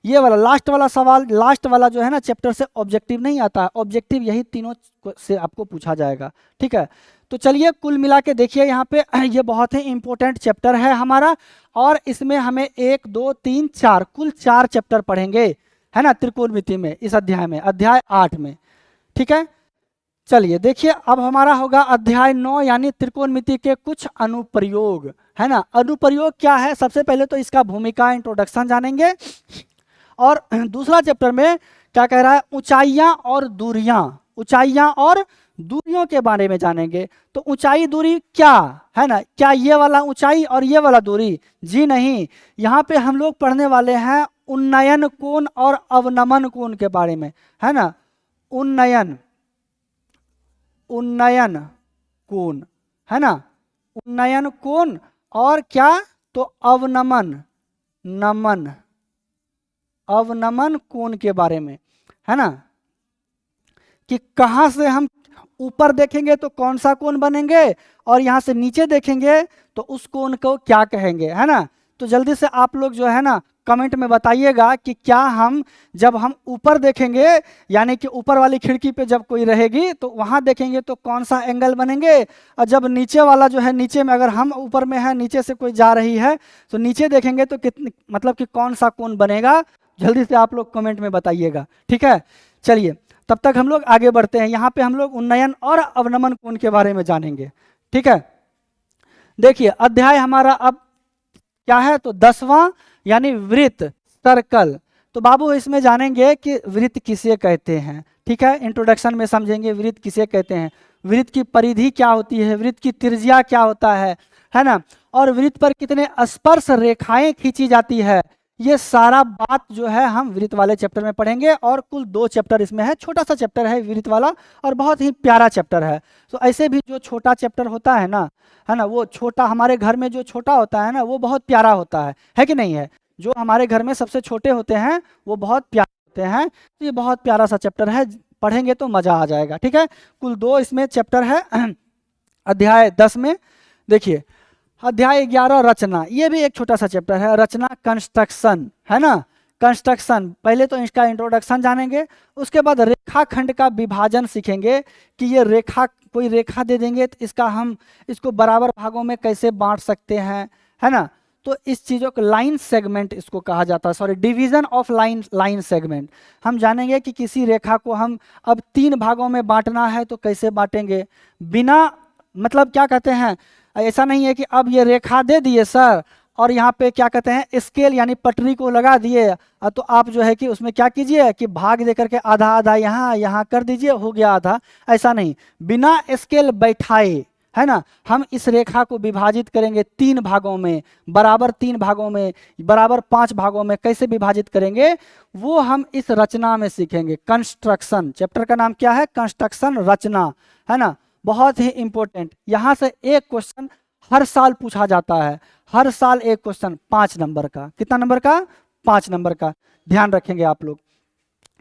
[SPEAKER 1] ये वाला लास्ट वाला सवाल, लास्ट वाला जो है ना चैप्टर से ऑब्जेक्टिव नहीं आता है, ऑब्जेक्टिव यही तीनों से आपको पूछा जाएगा, ठीक है। तो चलिए कुल मिला के देखिए यहाँ पे ये बहुत ही इंपॉर्टेंट चैप्टर है हमारा, और इसमें हमें 1 2 3 4 कुल 4 चैप्टर पढ़ेंगे, है ना, त्रिकोणमिति में, इस अध्याय में, अध्याय 8 में, ठीक है। चलिए देखिए अब हमारा होगा अध्याय 9, यानी त्रिकोणमिति के कुछ अनुप्रयोग, है ना। अनुप्रयोग क्या है, सबसे पहले तो इसका भूमिका इंट्रोडक्शन जानेंगे, और दूसरा चैप्टर में क्या कह रहा है, ऊंचाइयां और दूरियां, ऊंचाइयां और दूरियों के बारे में जानेंगे। तो ऊंचाई दूरी क्या है ना, क्या ये वाला ऊंचाई और ये वाला दूरी, जी नहीं, यहाँ पे हम लोग पढ़ने वाले हैं उन्नयन कोण और अवनमन कोण के बारे में, है ना। उन्नयन कोण, है ना, उन्नयन कोण, और क्या, तो अवनमन कोण के बारे में, है ना, कि कहाँ से हम ऊपर देखेंगे तो कौन सा कोण बनेंगे, और यहाँ से नीचे देखेंगे तो उस कोण को क्या कहेंगे, है ना। तो जल्दी से आप लोग जो है ना कमेंट में बताइएगा कि क्या हम, जब हम ऊपर देखेंगे, यानी कि ऊपर वाली खिड़की पे जब कोई रहेगी तो वहाँ देखेंगे तो कौन सा एंगल बनेंगे, और जब नीचे वाला जो है, नीचे में अगर हम ऊपर में है, नीचे से कोई जा रही है तो नीचे देखेंगे तो कितनी, मतलब कि कौन सा कोण बनेगा, जल्दी से आप लोग कमेंट में बताइएगा, ठीक है। चलिए तब तक हम लोग आगे बढ़ते हैं। यहाँ पे हम लोग उन्नयन और अवनमन कोण के बारे में जानेंगे, ठीक है। देखिए अध्याय हमारा अब क्या है, तो 10वां, यानी वृत्त, सर्कल। तो बाबू इसमें जानेंगे कि वृत्त किसे कहते हैं, ठीक है, इंट्रोडक्शन में समझेंगे वृत्त किसे कहते हैं, वृत्त की परिधि क्या होती है, वृत्त की त्रिज्या क्या होता है ना, और वृत्त पर कितने स्पर्श रेखाएं खींची जाती है, ये सारा बात जो है हम वृत्त वाले चैप्टर में पढ़ेंगे। और कुल 2 चैप्टर इसमें है, छोटा सा चैप्टर है वृत्त वाला और बहुत ही प्यारा चैप्टर है। तो ऐसे भी जो छोटा चैप्टर होता है ना, वो छोटा, हमारे घर में जो छोटा होता है ना वो बहुत प्यारा होता है कि नहीं है, जो हमारे घर में सबसे छोटे होते हैं वो बहुत प्यारे होते हैं। तो ये बहुत प्यारा सा चैप्टर है, पढ़ेंगे तो मजा आ जाएगा, ठीक है। कुल 2 इसमें चैप्टर है अध्याय 10 में। देखिए अध्याय 11 रचना, ये भी एक छोटा सा चैप्टर है, रचना, कंस्ट्रक्शन, है ना, कंस्ट्रक्शन। पहले तो इसका इंट्रोडक्शन जानेंगे, उसके बाद रेखाखंड का विभाजन सीखेंगे कि ये रेखा, कोई रेखा दे देंगे तो इसका हम इसको बराबर भागों में कैसे बांट सकते हैं, है ना। तो इस चीज़ों को लाइन सेगमेंट इसको कहा जाता है, sorry, division of line segment. हम जानेंगे कि किसी रेखा को हम अब 3 भागों में बांटना है तो कैसे बांटेंगे, बिना, मतलब क्या कहते हैं, ऐसा नहीं है कि अब ये रेखा दे दिए सर और यहाँ पे क्या कहते हैं स्केल यानी पटरी को लगा दिए, तो आप जो है कि उसमें क्या कीजिए कि भाग दे करके आधा आधा यहाँ कर दीजिए, हो गया आधा, ऐसा नहीं, बिना स्केल बैठाए, है ना, हम इस रेखा को विभाजित करेंगे 3 भागों में, बराबर 3 भागों में, बराबर 5 भागों में, कैसे विभाजित करेंगे वो हम इस रचना में सीखेंगे। कंस्ट्रक्शन, चैप्टर का नाम क्या है, कंस्ट्रक्शन, रचना, है ना, बहुत ही इंपॉर्टेंट। यहाँ से एक क्वेश्चन हर साल पूछा जाता है, हर साल एक क्वेश्चन 5 नंबर का, कितना नंबर का, 5 नंबर का, ध्यान रखेंगे आप लोग।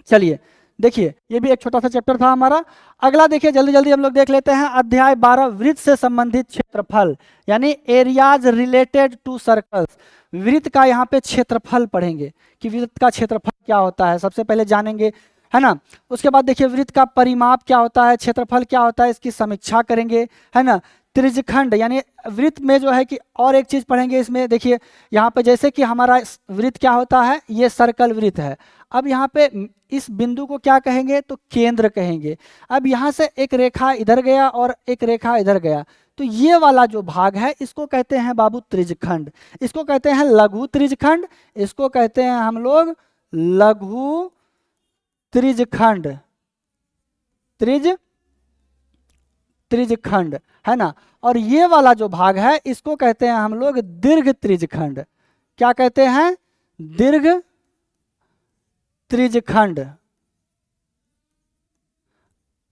[SPEAKER 1] चलिए देखिए ये भी एक छोटा सा चैप्टर था हमारा। अगला देखिए जल्दी जल्दी हम लोग देख लेते हैं, अध्याय 12 वृत्त से संबंधित क्षेत्रफल, यानी एरियाज रिलेटेड टू सर्कल्स। वृत्त का यहाँ पे क्षेत्रफल पढ़ेंगे कि वृत्त का क्षेत्रफल क्या होता है, सबसे पहले जानेंगे, है ना। उसके बाद देखिए वृत्त का परिमाप क्या होता है, क्षेत्रफल क्या होता है, इसकी समीक्षा करेंगे, है ना। त्रिज्यखंड यानी वृत्त में जो है कि और एक चीज पढ़ेंगे इसमें, देखिए यहाँ पे जैसे कि हमारा वृत्त क्या होता है, ये सर्कल वृत्त है। अब यहाँ पे इस बिंदु को क्या कहेंगे, तो केंद्र कहेंगे। अब यहाँ से एक रेखा इधर गया और एक रेखा इधर गया, तो ये वाला जो भाग है इसको कहते हैं बाबू त्रिज्यखंड, इसको कहते हैं लघु त्रिज्यखंड, इसको कहते हैं हम लोग लघु त्रिज्यखंड, त्रिज्यखंड, है ना। और ये वाला जो भाग है इसको कहते हैं हम लोग दीर्घ त्रिज्यखंड। क्या कहते हैं, दीर्घ त्रिज्यखंड,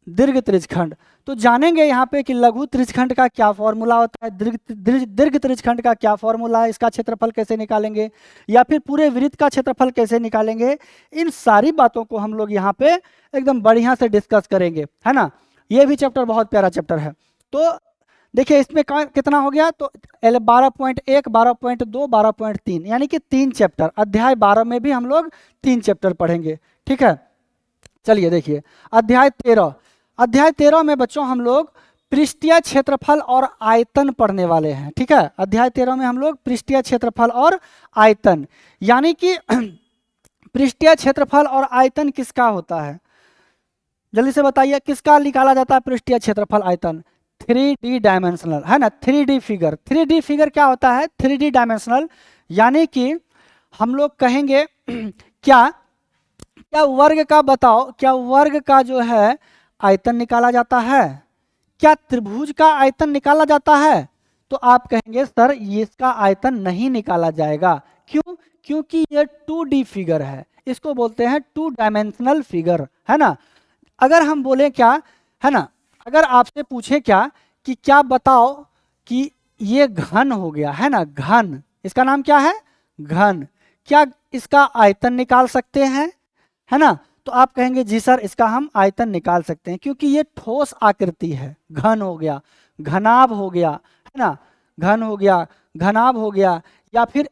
[SPEAKER 1] दीर्घ त्रिज्यखंड। तो जानेंगे यहाँ पे कि लघु त्रिज्यखंड का क्या फॉर्मूला होता है, दीर्घ त्रिज्यखंड का क्या फॉर्मूला है, इसका क्षेत्रफल कैसे निकालेंगे, या फिर पूरे वृत्त का क्षेत्रफल कैसे निकालेंगे। इन सारी बातों को हम लोग यहाँ पे एकदम बढ़िया से डिस्कस करेंगे, है ना। ये भी चैप्टर बहुत प्यारा चैप्टर है। तो देखिए इसमें कितना हो गया, तो 12.1, 12.2, 12.3 यानी कि 3 चैप्टर। अध्याय 12 में भी हम लोग 3 चैप्टर पढ़ेंगे, ठीक है। चलिए देखिए अध्याय 13 में बच्चों हम लोग पृष्ठीय क्षेत्रफल और आयतन पढ़ने वाले हैं, ठीक है। अध्याय 13 में हम लोग पृष्ठीय क्षेत्रफल और आयतन, यानी कि पृष्ठीय क्षेत्रफल और आयतन किसका होता है, जल्दी से बताइए किसका निकाला जाता है पृष्ठीय क्षेत्रफल आयतन। 3D डायमेंशनल, है ना। 3D फिगर, 3D फिगर क्या होता है, 3D डायमेंशनल, यानी कि हम लोग कहेंगे क्या वर्ग का बताओ, क्या वर्ग का जो है आयतन निकाला जाता है, क्या त्रिभुज का आयतन निकाला जाता है। तो आप कहेंगे सर ये इसका आयतन नहीं निकाला जाएगा, क्यों, क्योंकि ये 2D फिगर है, इसको बोलते हैं 2 डायमेंशनल फिगर, है ना। अगर हम बोले क्या, है ना, अगर आपसे पूछे क्या कि क्या बताओ कि ये घन हो गया, है ना, घन, इसका नाम क्या है, घन, क्या इसका आयतन निकाल सकते हैं, है ना। तो आप कहेंगे जी सर इसका हम आयतन निकाल सकते हैं, क्योंकि ये ठोस आकृति है, घन हो गया, घनाभ हो गया, है ना, घन हो गया, घनाभ हो गया, या फिर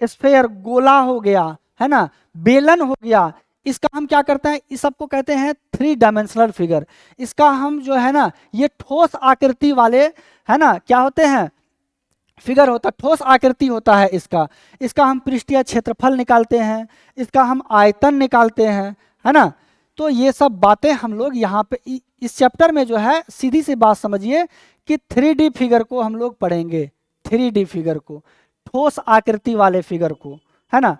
[SPEAKER 1] स्फेयर गोला हो गया, है ना, बेलन हो गया। इसका हम क्या करते हैं, इस सबको कहते हैं 3 डायमेंशनल फिगर। इसका हम जो है ना ये ठोस आकृति वाले, है ना, क्या होते हैं, फिगर होता, ठोस आकृति होता है इसका हम पृष्ठीय क्षेत्रफल निकालते हैं, इसका हम आयतन निकालते हैं, है ना। तो ये सब बातें हम लोग यहाँ पे इस चैप्टर में जो है, सीधी सी बात समझिए कि 3D फिगर को हम लोग पढ़ेंगे, 3D फिगर को, ठोस आकृति वाले फिगर को, है ना।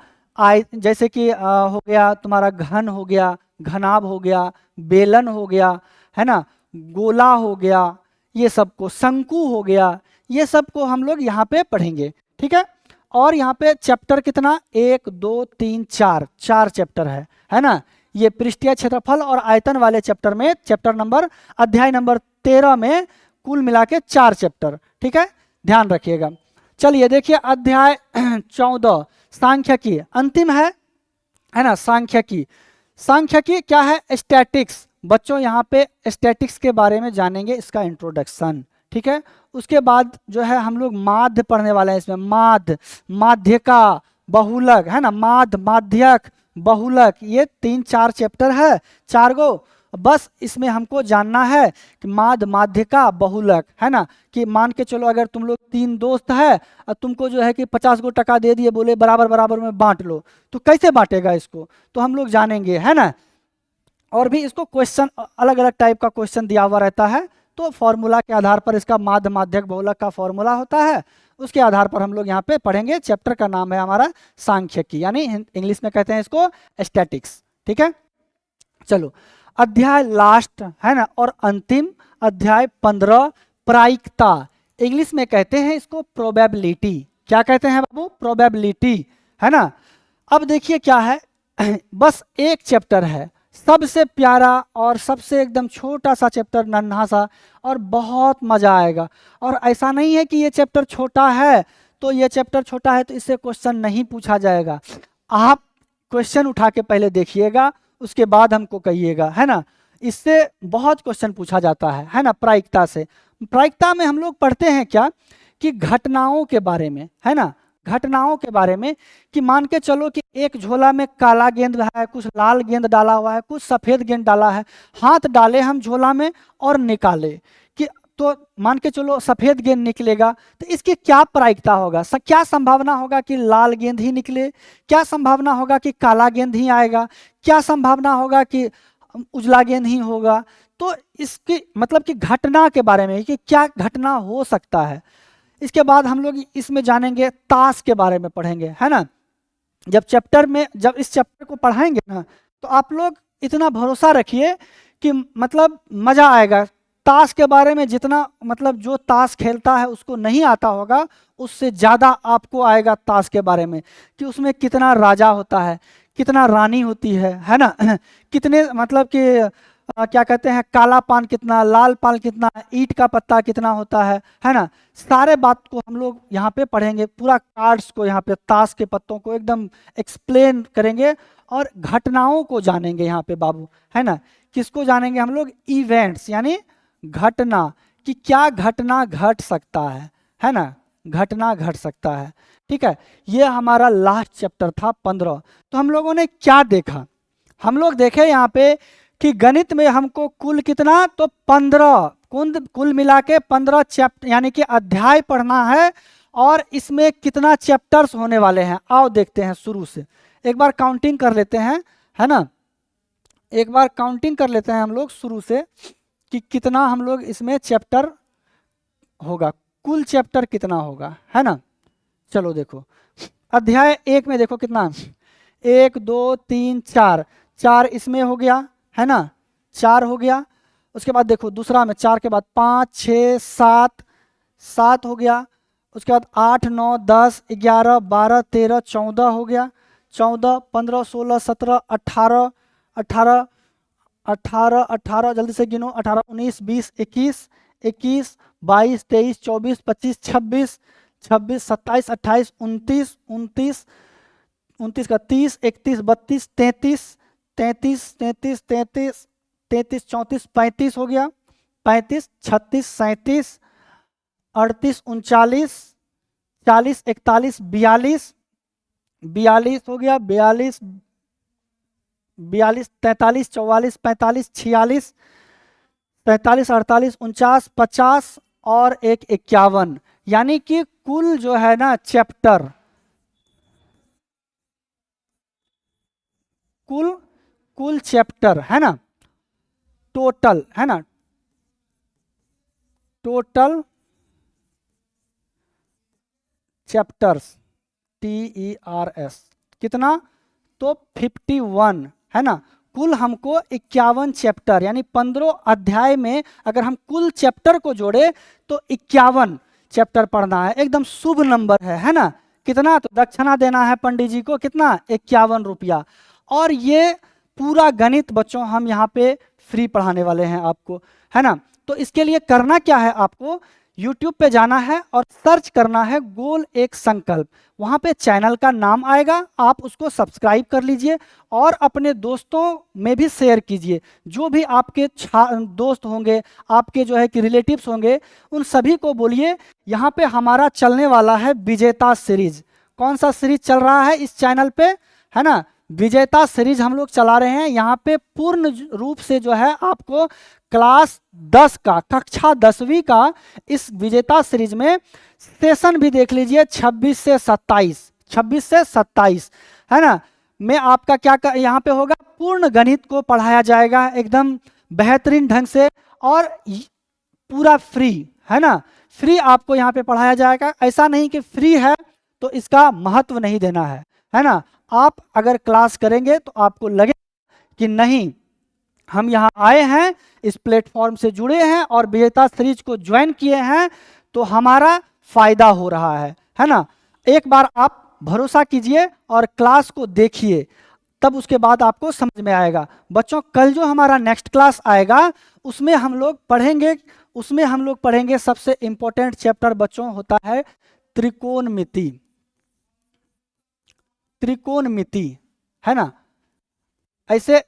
[SPEAKER 1] जैसे कि हो गया तुम्हारा घन हो गया, घनाभ हो गया, बेलन हो गया, है ना, गोला हो गया, ये सबको, शंकु हो गया, ये सब को हम लोग यहाँ पे पढ़ेंगे, ठीक है। और यहाँ पे चैप्टर कितना, 1, 2, 3, 4 चैप्टर है ना। ये पृष्ठीय क्षेत्रफल और आयतन वाले चैप्टर में, अध्याय नंबर 13 में कुल मिला के 4 चैप्टर, ठीक है, ध्यान रखिएगा। चलिए देखिए अध्याय 14 सांख्यिकी अंतिम है ना। सांख्यिकी क्या है, स्टैटिक्स। बच्चों यहाँ पे स्टैटिक्स के बारे में जानेंगे, इसका इंट्रोडक्शन, ठीक है। उसके बाद जो है हम लोग माध्य पढ़ने वाले हैं, इसमें माध्यका, बहुलक, है ना, माध्यक, बहुलक, ये 3-4 चैप्टर है, 4 गो। बस इसमें हमको जानना है कि माध्यका, बहुलक, है ना, कि मान के चलो अगर तुम लोग 3 दोस्त है और तुमको जो है कि 50 गो टका दे दिए, बोले बराबर बराबर में बांट लो, तो कैसे बांटेगा इसको, तो हम लोग जानेंगे, है ना। और भी इसको क्वेश्चन, अलग अलग टाइप का क्वेश्चन दिया हुआ रहता है, तो फॉर्मूला के आधार पर इसका माध्यक बहुलक का फॉर्मूला होता है, उसके आधार पर हम लोग यहाँ पे पढ़ेंगे। चैप्टर का नाम है हमारा सांख्यिकी, यानी इंग्लिश में कहते हैं इसको स्टैटिक्स, ठीक है। चलो अध्याय लास्ट है ना, और अंतिम अध्याय 15 प्रायिकता, इंग्लिश में कहते हैं इसको प्रोबेबिलिटी। क्या कहते हैं बाबू, प्रोबेबिलिटी, है ना। अब देखिए क्या है, बस एक चैप्टर है, सबसे प्यारा और सबसे एकदम छोटा सा चैप्टर, नन्हा सा, और बहुत मजा आएगा। और ऐसा नहीं है कि ये चैप्टर छोटा है तो इससे क्वेश्चन नहीं पूछा जाएगा। आप क्वेश्चन उठा के पहले देखिएगा, उसके बाद हमको कहिएगा, है ना। इससे बहुत क्वेश्चन पूछा जाता है ना, प्रायिकता से। प्रायिकता में हम लोग पढ़ते हैं क्या कि घटनाओं के बारे में, है ना, घटनाओं के बारे में कि मान के चलो कि एक झोला में काला गेंद है, कुछ लाल गेंद डाला हुआ है, कुछ सफ़ेद गेंद डाला है, हाथ डाले हम झोला में और निकाले कि तो मान के चलो सफ़ेद गेंद निकलेगा, तो इसकी क्या प्रायिकता होगा, क्या संभावना होगा कि लाल गेंद ही निकले, क्या संभावना होगा कि काला गेंद ही आएगा, क्या संभावना होगा कि उजला गेंद ही होगा। तो इसकी मतलब कि घटना के बारे में कि क्या घटना हो सकता है। इसके बाद हम लोग इसमें जानेंगे ताश के बारे में पढ़ेंगे, है ना। जब इस चैप्टर को पढ़ाएंगे ना, तो आप लोग इतना भरोसा रखिए कि मतलब मज़ा आएगा। ताश के बारे में जितना मतलब जो ताश खेलता है उसको नहीं आता होगा, उससे ज़्यादा आपको आएगा ताश के बारे में कि उसमें कितना राजा होता है, कितना रानी होती है ना कितने मतलब कि क्या कहते हैं, काला पान कितना, लाल पान कितना, ईंट का पत्ता कितना होता है ना। सारे बात को हम लोग यहाँ पे पढ़ेंगे, पूरा कार्ड्स को यहाँ पे ताश के पत्तों को एकदम एक्सप्लेन करेंगे और घटनाओं को जानेंगे यहाँ पे बाबू, है ना। किसको जानेंगे हम लोग, इवेंट्स यानी घटना, कि क्या घटना घट सकता है ना, घटना घट सकता है। ठीक है, ये हमारा लास्ट चैप्टर था 15। तो हम लोगों ने क्या देखा, हम लोग देखे यहाँ पे कि गणित में हमको कुल कितना, तो 15 कुल मिला के 15 चैप्टर यानी कि अध्याय पढ़ना है। और इसमें कितना चैप्टर्स होने वाले हैं, आओ देखते हैं शुरू से, एक बार काउंटिंग कर लेते हैं, है ना। एक बार काउंटिंग कर लेते हैं हम लोग शुरू से कि कितना हम लोग इसमें चैप्टर होगा, कुल चैप्टर कितना होगा, है ना। चलो देखो, अध्याय 1 में देखो कितना, 1 2 3 4, 4 इसमें हो गया, है ना, 4 हो गया। उसके बाद देखो दूसरा में 4 के बाद 5 6 7, 7 हो गया। उसके बाद 8 9 10 11 12 13 14 हो गया, 14 15 16 17 18 18 18 18 जल्दी से गिनो, 18 19 20 21 21 22 23 24 25 26 26 27 28 29 29 29 का 30 31 32 33 33 33 33 33 34 35 हो गया, 35 36 37 38 39 40 41 42 42 हो गया, 42 42 43 44 45 46 45 48 49 50 और एक 51, यानी कि कुल जो है ना चैप्टर, कुल चैप्टर है ना, टोटल है ना, टोटल चैप्टर्स TERS कितना, तो 51 है ना। कुल हमको 51 चैप्टर यानी 15 अध्याय में अगर हम कुल चैप्टर को जोड़े तो 51 चैप्टर पढ़ना है, एकदम शुभ नंबर है ना। कितना, तो दक्षिणा देना है पंडित जी को, कितना, 51 रुपया। और ये पूरा गणित बच्चों हम यहाँ पे फ्री पढ़ाने वाले हैं आपको, है ना। तो इसके लिए करना क्या है, आपको YouTube पे जाना है और सर्च करना है गोल एक संकल्प, वहाँ पे चैनल का नाम आएगा, आप उसको सब्सक्राइब कर लीजिए और अपने दोस्तों में भी शेयर कीजिए। जो भी आपके दोस्त होंगे, आपके जो है कि रिलेटिव्स होंगे, उन सभी को बोलिए यहाँ पे हमारा चलने वाला है विजेता सीरीज। कौन सा सीरीज चल रहा है इस चैनल पे, है ना, विजेता सीरीज हम लोग चला रहे हैं। यहाँ पे पूर्ण रूप से जो है आपको क्लास 10 का, कक्षा 10वीं का इस विजेता सीरीज में सेशन भी देख लीजिए 26 से 27 है ना। मैं आपका क्या यहाँ पे होगा, पूर्ण गणित को पढ़ाया जाएगा एकदम बेहतरीन ढंग से और पूरा फ्री, है ना। फ्री आपको यहाँ पे पढ़ाया जाएगा, ऐसा नहीं कि फ्री है तो इसका महत्व नहीं देना है ना। आप अगर क्लास करेंगे तो आपको लगे कि नहीं, हम यहाँ आए हैं, इस प्लेटफॉर्म से जुड़े हैं और विजेता सीरीज को ज्वाइन किए हैं तो हमारा फायदा हो रहा है ना। एक बार आप भरोसा कीजिए और क्लास को देखिए, तब उसके बाद आपको समझ में आएगा। बच्चों कल जो हमारा नेक्स्ट क्लास आएगा उसमें हम लोग पढ़ेंगे सबसे इंपॉर्टेंट चैप्टर बच्चों होता है त्रिकोणमिति, है ना। ऐसे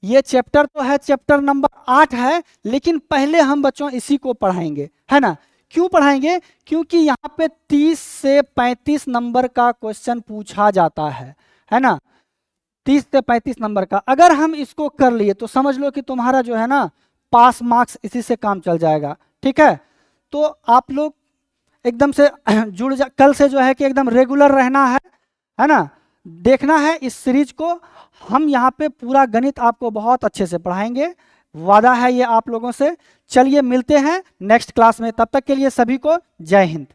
[SPEAKER 1] ये चैप्टर तो है, चैप्टर नंबर 8 है, लेकिन पहले हम बच्चों इसी को पढ़ाएंगे, है ना। क्यों पढ़ाएंगे? क्योंकि यहाँ पे 30 से 35 नंबर का क्वेश्चन पूछा जाता है ना, 30 से 35 नंबर का। अगर हम इसको कर लिए तो समझ लो कि तुम्हारा जो है ना पास मार्क्स इसी से काम चल जाएगा। ठीक है, तो आप लोग एकदम से जुड़ जा, कल से जो है कि एकदम रेगुलर रहना है ना, देखना है इस सीरीज को। हम यहाँ पे पूरा गणित आपको बहुत अच्छे से पढ़ाएंगे, वादा है ये आप लोगों से। चलिए मिलते हैं नेक्स्ट क्लास में, तब तक के लिए सभी को जय हिंद।